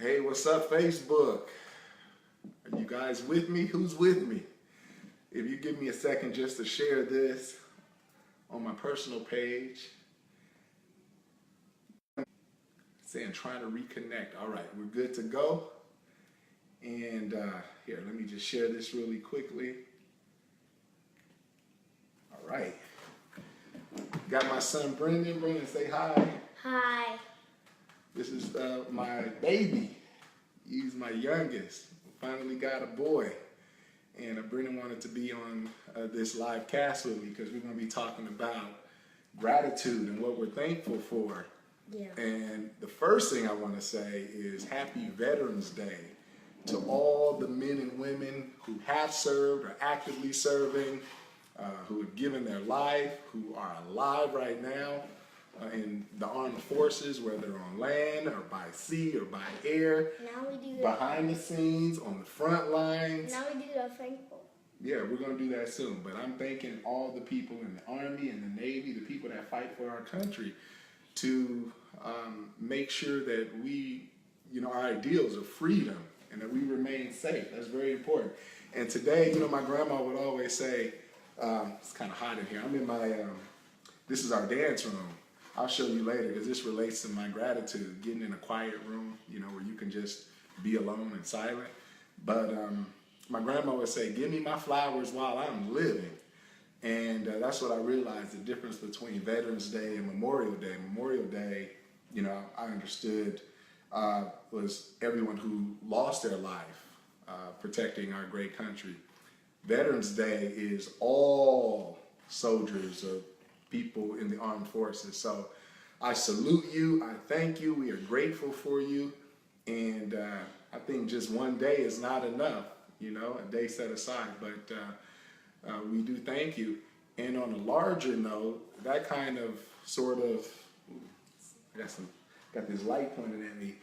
Hey, what's up, Facebook? Are you guys with me? Who's with me? If you give me a second just to share this on my personal page, saying trying to reconnect. All right, we're good to go. And here, let me just share this really quickly. All right. Got my son Brendan. Brendan, say hi. Hi. This is my baby. He's my youngest. Finally got a boy. And Brendan wanted to be on this live cast with me because we're going to be talking about gratitude and what we're thankful for. Yeah. And the first thing I want to say is Happy Veterans Day to all the men and women who have served or actively serving, who have given their life, who are alive right now in the armed forces, whether on land or by sea or by air, Now we do behind the scenes, on the front lines. Now we do the thankful. Yeah, we're going to do that soon. But I'm thanking all the people in the Army and the Navy, the people that fight for our country, to make sure that we, our ideals of freedom and that we remain safe. That's very important. And today, my grandma would always say, it's kind of hot in here. I'm in my, this is our dance room. I'll show you later because this relates to my gratitude, getting in a quiet room, where you can just be alone and silent. But my grandma would say, give me my flowers while I'm living. And that's what I realized, the difference between Veterans Day and Memorial Day. Memorial Day, I understood was everyone who lost their life protecting our great country. Veterans Day is all soldiers of people in the armed forces. So I salute you. I thank you. We are grateful for you. And I think just one day is not enough, a day set aside. But we do thank you. And on a larger note, that kind of I got this light pointed at me.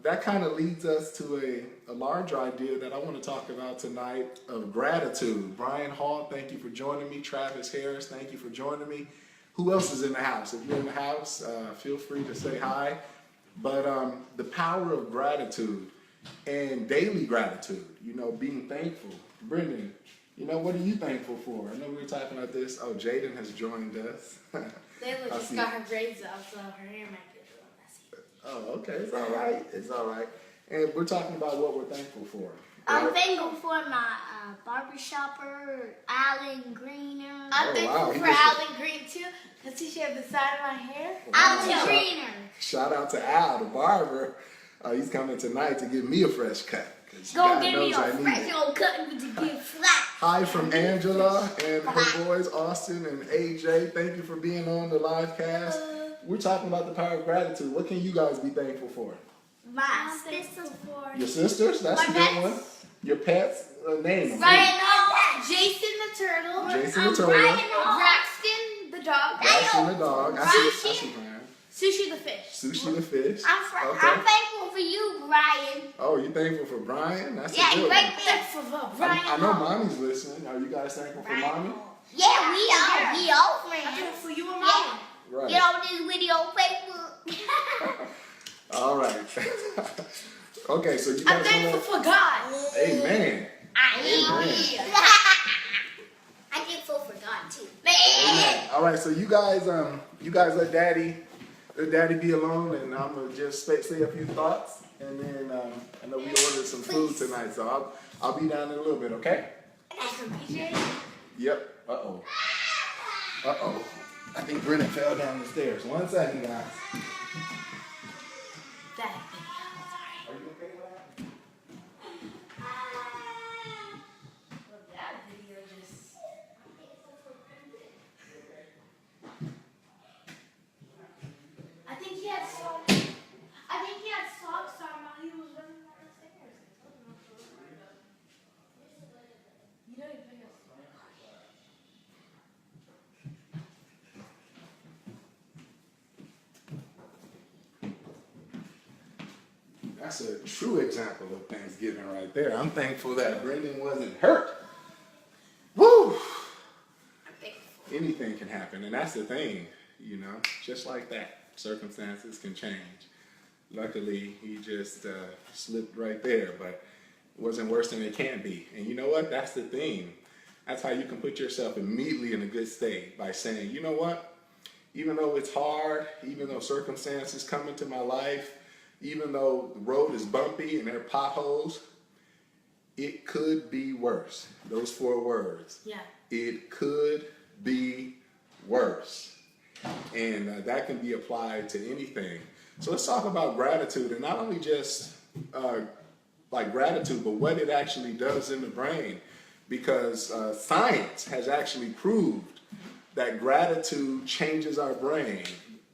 That kind of leads us to a larger idea that I want to talk about tonight of gratitude. Brian Hall, thank you for joining me. Travis Harris, thank you for joining me. Who else is in the house? If you're in the house, feel free to say hi. But the power of gratitude and daily gratitude, being thankful. Brendan, what are you thankful for? I know we were talking about this. Oh, Jaden has joined us. Layla just got her braids up, so her hair might be a little messy. Oh, okay. It's all right. It's all right. And we're talking about what we're thankful for. I'm thankful for my barbershopper, Alan Greener. I'm thankful for Alan Green, too, because he shaved the side of my hair. Alan Greener. Shout out to Al, the barber. He's coming tonight to give me a fresh cut. Go give me a fresh old cut to get flat. Hi from Angela and her boys, Austin and AJ. Thank you for being on the live cast. We're talking about the power of gratitude. What can you guys be thankful for? My sister. Your sisters? That's a good one. Your pets? Name them. Jason the turtle. Jason the turtle. Braxton the dog. Braxton the dog. I see Brian. Sushi the fish. Sushi the fish. I'm thankful for you, Brian. Oh, you thankful for Brian? That's a good you one. right there for Brian. I know Mommy's listening. Are you guys thankful for Mommy? Yeah, we are. We all friends. I'm thankful for you and Mommy. Right. Get on this video on Facebook. All right. Okay, so you guys I'm thankful for God. Amen. I'm thankful for God too. Amen. All right, so you guys let Daddy be alone, and I'm gonna just say a few thoughts, and then I know we ordered some food tonight, so I'll be down in a little bit, okay? Yep. Uh-oh. I think Brennan fell down the stairs. 1 second, guys. Are you okay with that? That video just... I think he had socks on while he was running down the stairs. You know you pick up. That's a true example of Thanksgiving right there. I'm thankful that Brendan wasn't hurt. Woo! I'm thankful. Anything can happen, and that's the thing, just like that. Circumstances can change. Luckily, he just slipped right there, but it wasn't worse than it can be. And you know what? That's the thing. That's how you can put yourself immediately in a good state by saying, you know what? Even though it's hard, even though circumstances come into my life, even though the road is bumpy and there are potholes, it could be worse. Those 4 words. Yeah. It could be worse. And that can be applied to anything. So let's talk about gratitude, and not only just like gratitude, but what it actually does in the brain. Because science has actually proved that gratitude changes our brain.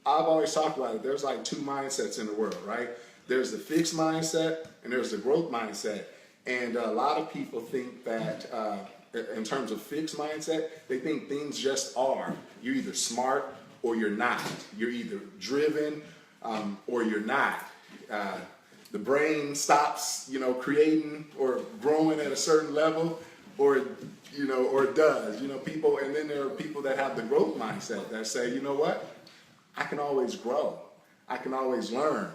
I've always talked about it. There's like 2 mindsets in the world, right? There's the fixed mindset and there's the growth mindset. And a lot of people think that in terms of fixed mindset, they think things just are. You're either smart or you're not. You're either driven or you're not. The brain stops, creating or growing at a certain level, or it does. People, and then there are people that have the growth mindset that say, you know what, I can always grow. I can always learn.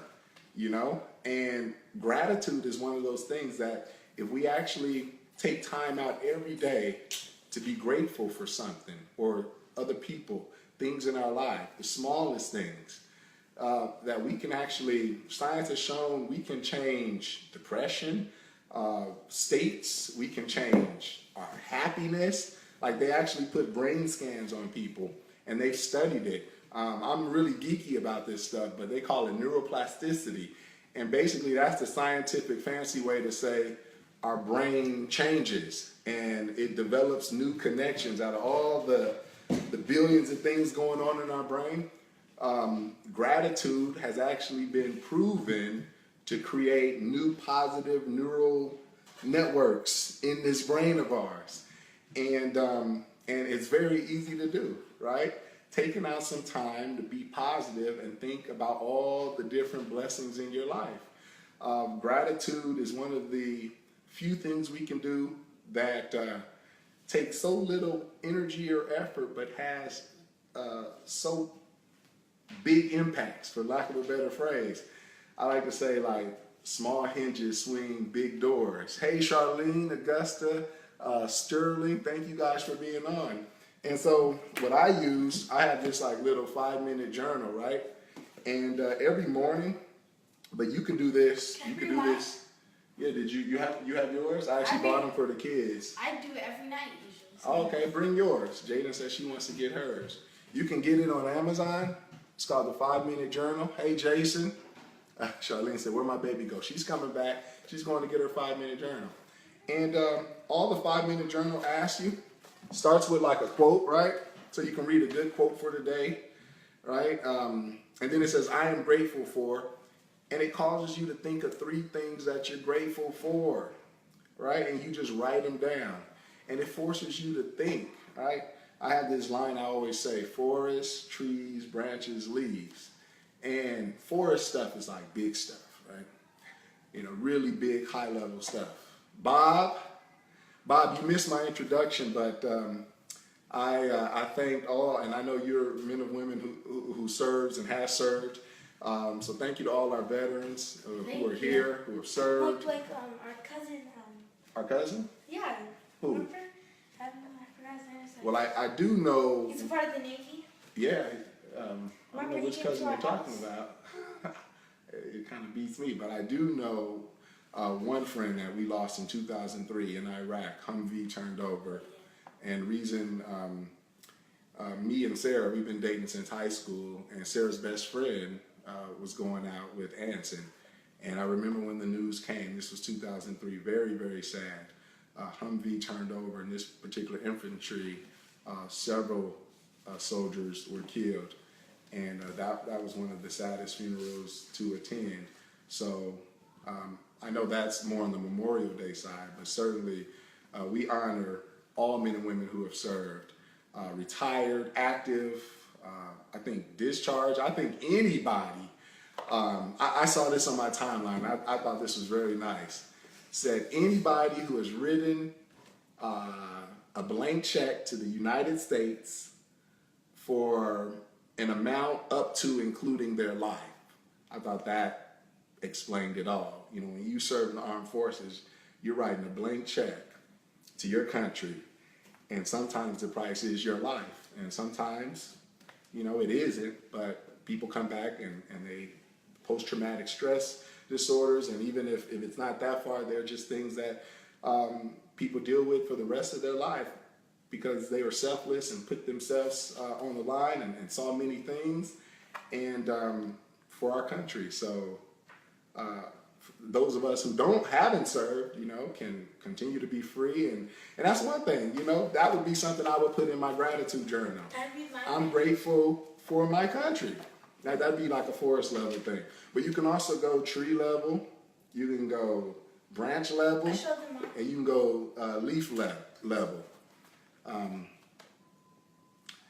And gratitude is one of those things that if we actually take time out every day to be grateful for something or other people, things in our life, the smallest things, that we can actually, science has shown we can change depression, states, we can change our happiness. Like they actually put brain scans on people and they've studied it. I'm really geeky about this stuff, but they call it neuroplasticity. And basically that's the scientific fancy way to say our brain changes and it develops new connections out of all the billions of things going on in our brain. Gratitude has actually been proven to create new positive neural networks in this brain of ours. And it's very easy to do, right? Taking out some time to be positive and think about all the different blessings in your life. Gratitude is one of the few things we can do that takes so little energy or effort, but has so big impacts, for lack of a better phrase. I like to say, like, small hinges swing big doors. Hey, Charlene, Augusta, Sterling, thank you guys for being on. And so what I use, I have this like little 5-minute journal, right? And every morning, but you can do this. You can do this. Yeah, did you have yours? I actually bought them for the kids. I do it every night usually. So. Okay, bring yours. Jaden says she wants to get hers. You can get it on Amazon. It's called the 5-minute journal. Hey, Jason. Charlene said, where'd my baby go? She's coming back. She's going to get her 5-minute journal. And all the 5-minute journal asks you, starts with like a quote, right? So you can read a good quote for the day, right? And then it says, I am grateful for, and it causes you to think of 3 things that you're grateful for, right? And you just write them down. And it forces you to think, right? I have this line I always say, forests, trees, branches, leaves. And forest stuff is like big stuff, right? Really big, high-level stuff. Bob, you missed my introduction, but I thank all, and I know you're men and women who serves and has served. So thank you to all our veterans who are here, who have served. Like our cousin. Our cousin? Yeah. Who? Remember? I forgot his name. Well, I do know. He's a part of the Navy. Yeah. I don't know which cousin you're talking house? about. It kind of beats me, but I do know one friend that we lost in 2003 in Iraq. Humvee turned over, and reason me and Sarah, we've been dating since high school, and Sarah's best friend was going out with Anson, and I remember when the news came. This was 2003. Very, very sad. Humvee turned over, and this particular infantry, several soldiers were killed. And that was one of the saddest funerals to attend. So I know that's more on the Memorial Day side, but certainly we honor all men and women who have served, retired, active, I think discharged. I think anybody, I saw this on my timeline. I thought this was very nice. Said anybody who has written a blank check to the United States for an amount up to including their life. I thought that explained it all. You know, when you serve in the armed forces, you're writing a blank check to your country, and sometimes the price is your life, and sometimes, you know, it isn't, but people come back and they post-traumatic stress disorders, and even if it's not that far, they're just things that people deal with for the rest of their life because they were selfless and put themselves on the line and saw many things and for our country. So those of us who haven't served, you know, can continue to be free, and that's one thing, you know, that would be something I would put in my gratitude journal. I'm grateful for my country. That'd be like a forest level thing. But you can also go tree level, you can go branch level, and you can go leaf level.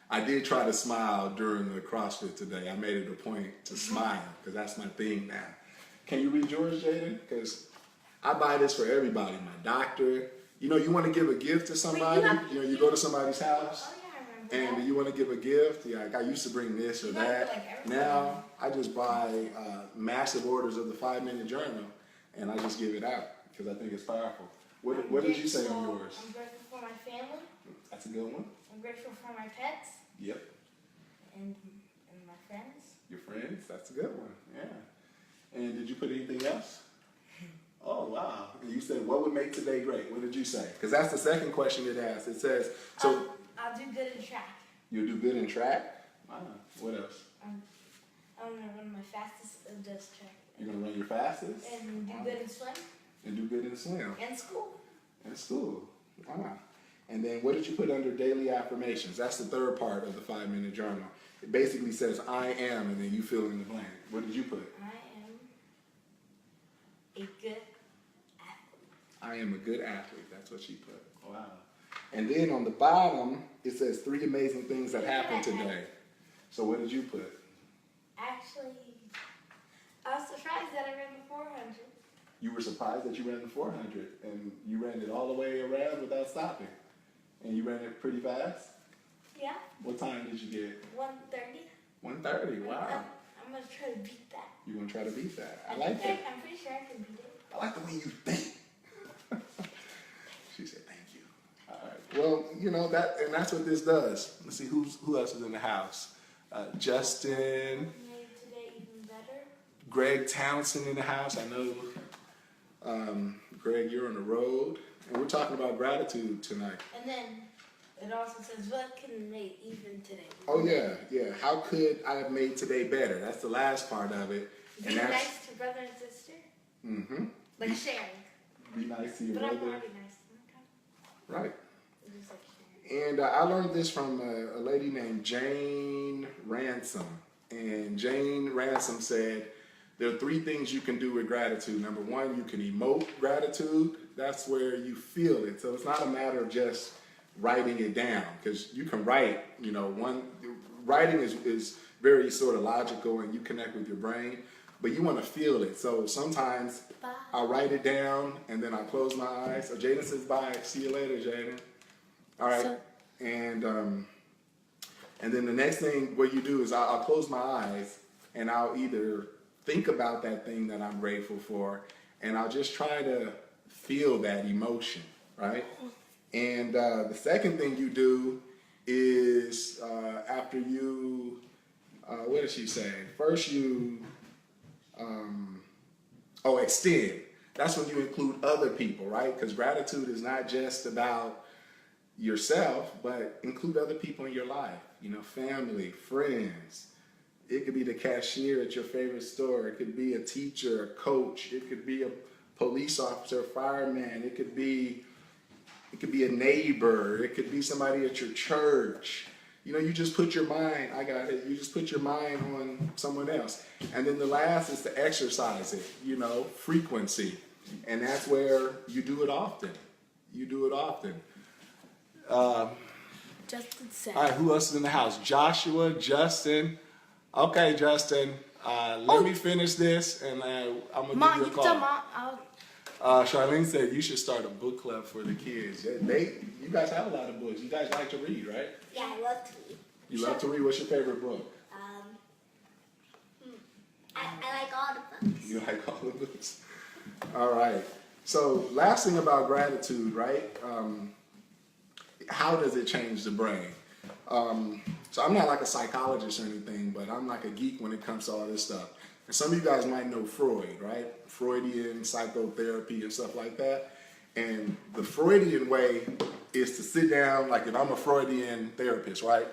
I did try to smile during the CrossFit today. I made it a point to smile because that's my thing now. Can you read yours, Jaden? Because I buy this for everybody. My doctor. You know, you want to give a gift to somebody. You know, you go to somebody's house and you want to give a gift. Yeah, like I used to bring this or that. Now I just buy massive orders of the 5-minute journal and I just give it out because I think it's powerful. What did you say on yours? I'm grateful for my family. That's a good one. I'm grateful for my pets. Yep. And my friends. Your friends? That's a good one. Yeah. And did you put anything else? Oh, wow. And you said, what would make today great? What did you say? Because that's the second question it asks. It says, so. I'll do good in track. You'll do good in track? Wow. What else? I'm going to run my fastest in this track. You're going to run your fastest? And do good in swim. And do good in swim. And school. And school. Wow. And then what did you put under daily affirmations? That's the third part of the 5-minute journal. It basically says, I am, and then you fill in the blank. What did you put? I am a good athlete. I am a good athlete. That's what she put. Wow. And then on the bottom, it says 3 amazing things that happened today. So what did you put? Actually, I was surprised that I ran the 400. You were surprised that you ran the 400, and you ran it all the way around without stopping. And you ran it pretty fast? Yeah. What time did you get? 1:30. 1:30, wow. I'm going to try to beat that. You're going to try to beat that. I like that. I'm pretty sure I can beat it. I like the way you think. She said, thank you. All right. Well, you know, that's what this does. Let's see, who else is in the house? Justin. Made today even better. Greg Townsend in the house. I know, Greg, you're on the road. And we're talking about gratitude tonight. And then it also says, what can make even today? Oh, yeah. How could I have made today better? That's the last part of it. Be nice to brother and sister. Mm-hmm. Like sharing. Be nice to your but brother. I'm already nice to my Right. Just like sharing. And I learned this from a lady named Jane Ransom. And Jane Ransom said, there are 3 things you can do with gratitude. Number 1, you can emote gratitude. That's where you feel it. So it's not a matter of just writing it down, because you can write, you know, writing is very sort of logical and you connect with your brain, but you want to feel it. So sometimes I'll write it down and then I'll close my eyes. So Jaden says bye. See you later, Jaden. All right. And then the next thing what you do is I'll close my eyes and I'll either think about that thing that I'm grateful for, and I'll just try to feel that emotion, right? And the second thing you do is after you, what did she say? First you, extend. That's when you include other people, right? Because gratitude is not just about yourself, but include other people in your life. You know, family, friends. It could be the cashier at your favorite store. It could be a teacher, a coach. It could be a police officer, a fireman. It could be a neighbor. It could be somebody at your church. You know, you just put your mind, you just put your mind on someone else. And then the last is to exercise it, you know, frequency. And that's where you do it often. Justin said. All right, who else is in the house? Joshua, Justin. Okay, Justin, let me finish this, and I'm going to give you a call. Charlene said you should start a book club for the kids. You guys have a lot of books. You guys like to read, right? Yeah, I love to read. You love to read? What's your favorite book? I like all the books. You like all the books? All right. So last thing about gratitude, right? How does it change the brain? So I'm not like a psychologist or anything, but I'm like a geek when it comes to all this stuff. And some of you guys might know Freud, right? Freudian psychotherapy and stuff like that. And the Freudian way is to sit down, like if I'm a Freudian therapist, right?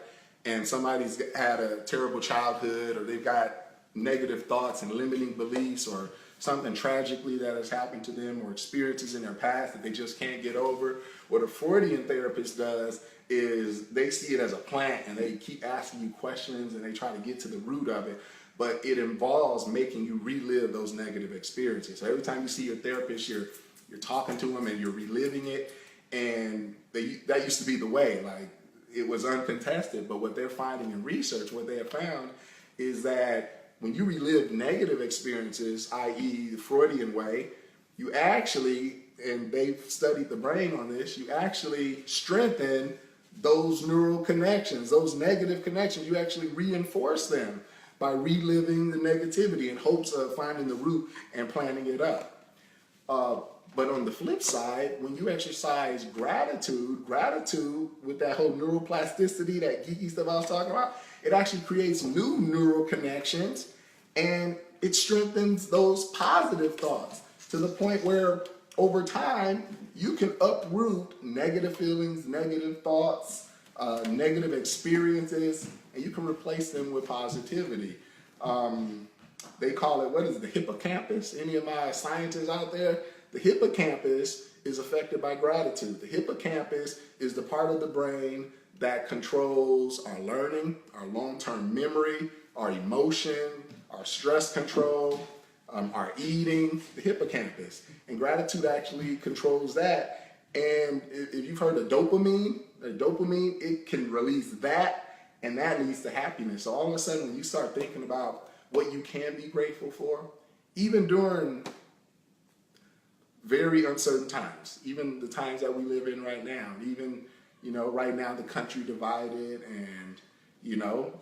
And somebody's had a terrible childhood, or they've got negative thoughts and limiting beliefs, or something tragically that has happened to them, or experiences in their past that they just can't get over. What a Freudian therapist does is they see it as a plant, and they keep asking you questions, and they try to get to the root of it. But it involves making you relive those negative experiences. So every time you see your therapist, you're talking to them and you're reliving it. And that used to be the way, like it was uncontested. But what they're finding in research, what they have found is that when you relive negative experiences, i.e. the Freudian way, you actually, and they've studied the brain on this, you actually strengthen those neural connections, those negative connections. You actually reinforce them by reliving the negativity in hopes of finding the root and planting it up. But on the flip side, when you exercise gratitude with that whole neuroplasticity, that geeky stuff I was talking about, it actually creates new neural connections, and it strengthens those positive thoughts to the point where over time you can uproot negative feelings, negative thoughts, negative experiences, and you can replace them with positivity. They call it, what is it, the hippocampus? Any of my scientists out there? The hippocampus is affected by gratitude. The hippocampus is the part of the brain that controls our learning, our long-term memory, our emotion, our stress control, our eating, the hippocampus. And gratitude actually controls that. And if you've heard of dopamine, it can release that, and that leads to happiness. So all of a sudden, when you start thinking about what you can be grateful for, even during very uncertain times, even the times that we live in right now, even, right now the country divided, and,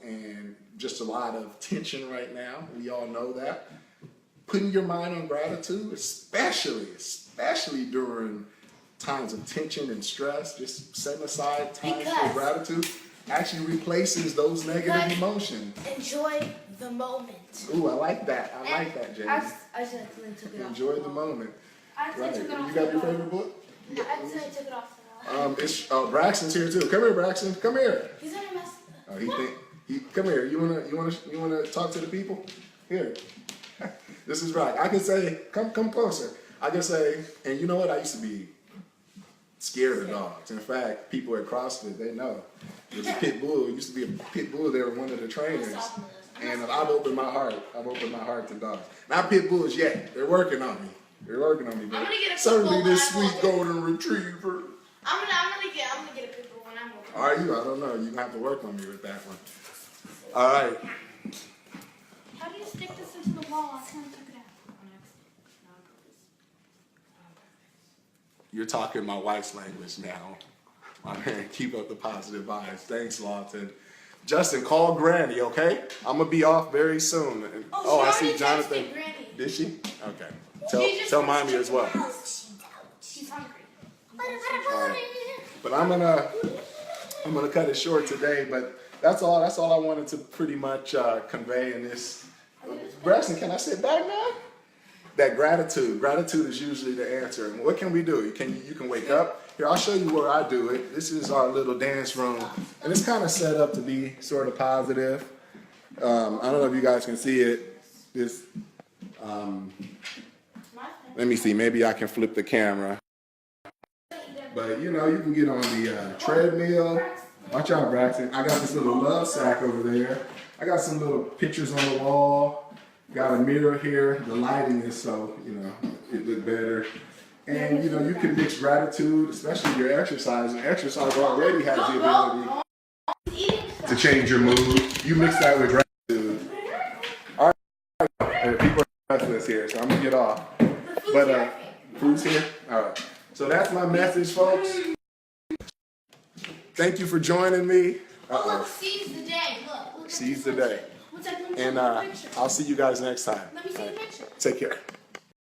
and just a lot of tension right now. We all know that. Putting your mind on gratitude, especially during times of tension and stress, just setting aside time for gratitude actually replaces those negative emotions. Enjoy the moment. Ooh, I like that. I like that, Jamie. I accidentally took it off. Enjoy the moment. Right. You got your favorite book? No, I accidentally took it off the wall. Braxton's here too. Come here, Braxton. Come here. He's gonna mess. Come here. You wanna talk to the people? Here. This is right. I can say, come closer. I can say, and you know what? I used to be scared of dogs. In fact, people at CrossFit, they know. There's a pit bull. It used to be a pit bull there, one of the trainers. And I've opened my heart to dogs. Not pit bulls yet. They're working on me. But I'm gonna get a certainly pit bull this when I'm sweet older. golden retriever. I'm gonna get a pit bull when I'm older. Are you? I don't know. You're gonna have to work on me with that one. All right. How do you stick this into the wall? I kind of took it out. You're talking my wife's language now. My man, keep up the positive vibes. Thanks, Lawton. Justin, call Granny, okay? I'm gonna be off very soon. I see Jonathan. Did she? Okay. Tell Mommy as well. She's hungry. Right. But I'm gonna cut it short today. But that's all I wanted to pretty much convey in this. Braxton, can I sit back now? That gratitude is usually the answer. And what can we do? You can wake up. Here, I'll show you where I do it. This is our little dance room, and it's kind of set up to be sort of positive. I don't know if you guys can see it. Let me see. Maybe I can flip the camera. But you can get on the treadmill. Watch out, Braxton. I got this little love sack over there. I got some little pictures on the wall. Got a mirror here. The lighting is so, it look better. And, you can mix gratitude, especially if you're exercising. Exercise already has the ability to change your mood. You mix that with gratitude. All right. People are restless here, so I'm going to get off. But food's here? All right. So that's my message, folks. Thank you for joining me. Look, seize the day. Look. Seize the day. What's that? And I'll see you guys next time. Let me see the picture. Take care.